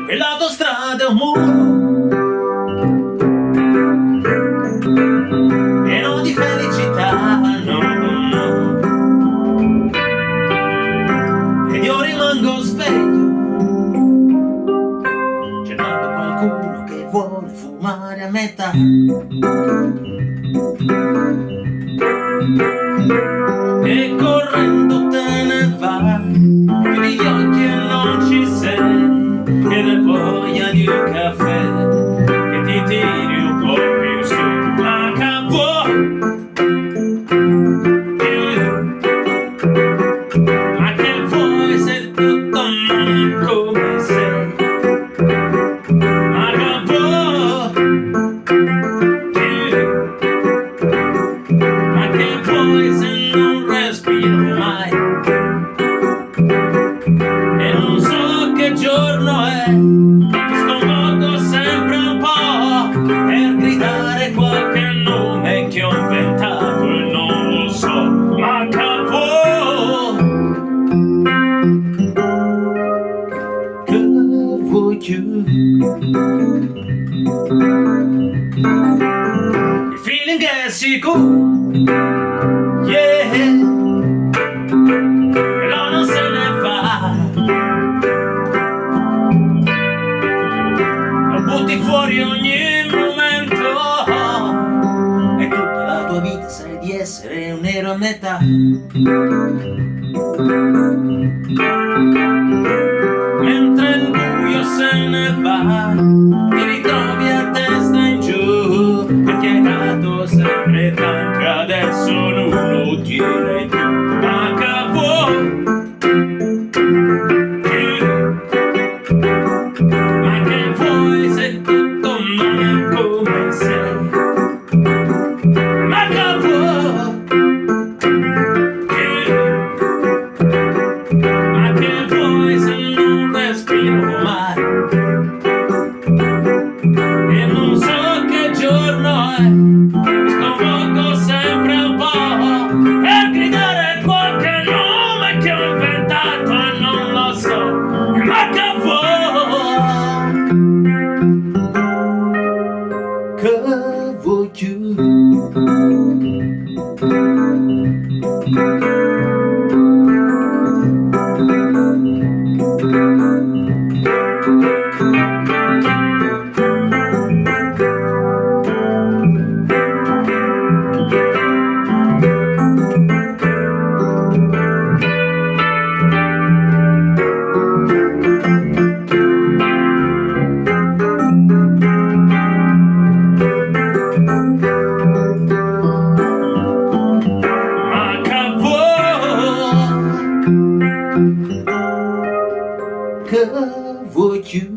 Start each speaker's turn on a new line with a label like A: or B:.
A: E l'autostrada è un muro pieno di felicità, no. Ed io rimango sveglio cercando qualcuno che vuole fumare a metà. E correndo te ne vai, chiudi gli occhi e non ci sei, ed hai voglia di un caffè che ti tiri un po' più su. Ma cavolo, ma che vuoi se tutto non è come sei? Ma cavolo, ma che vuoi se non respiro mai? E non so che giorno è, ti sconvolgo sempre un po' per gridare qualche nome che ho inventato e non lo so. Ma cavolo, che vuoi più? Il feeling è sicuro, yeah, però non se ne va. Lo butti fuori ogni momento e tutta la tua vita sai di essere un nero a metà. Mentre il buio se ne va, ti ritrovi a testa in giù, perché hai dato sempre tanto e adesso non lo direi più. Ma cavolo, ma che vuoi se tutto non è come sei? Ma cavolo, ma che vuoi se non respiro mai? E non so che giorno è, mi sconvolgo sempre un po' per gridare qualche nome che ho inventato e non lo so. Ma cavolo, che vuoi più? Che vuoi più?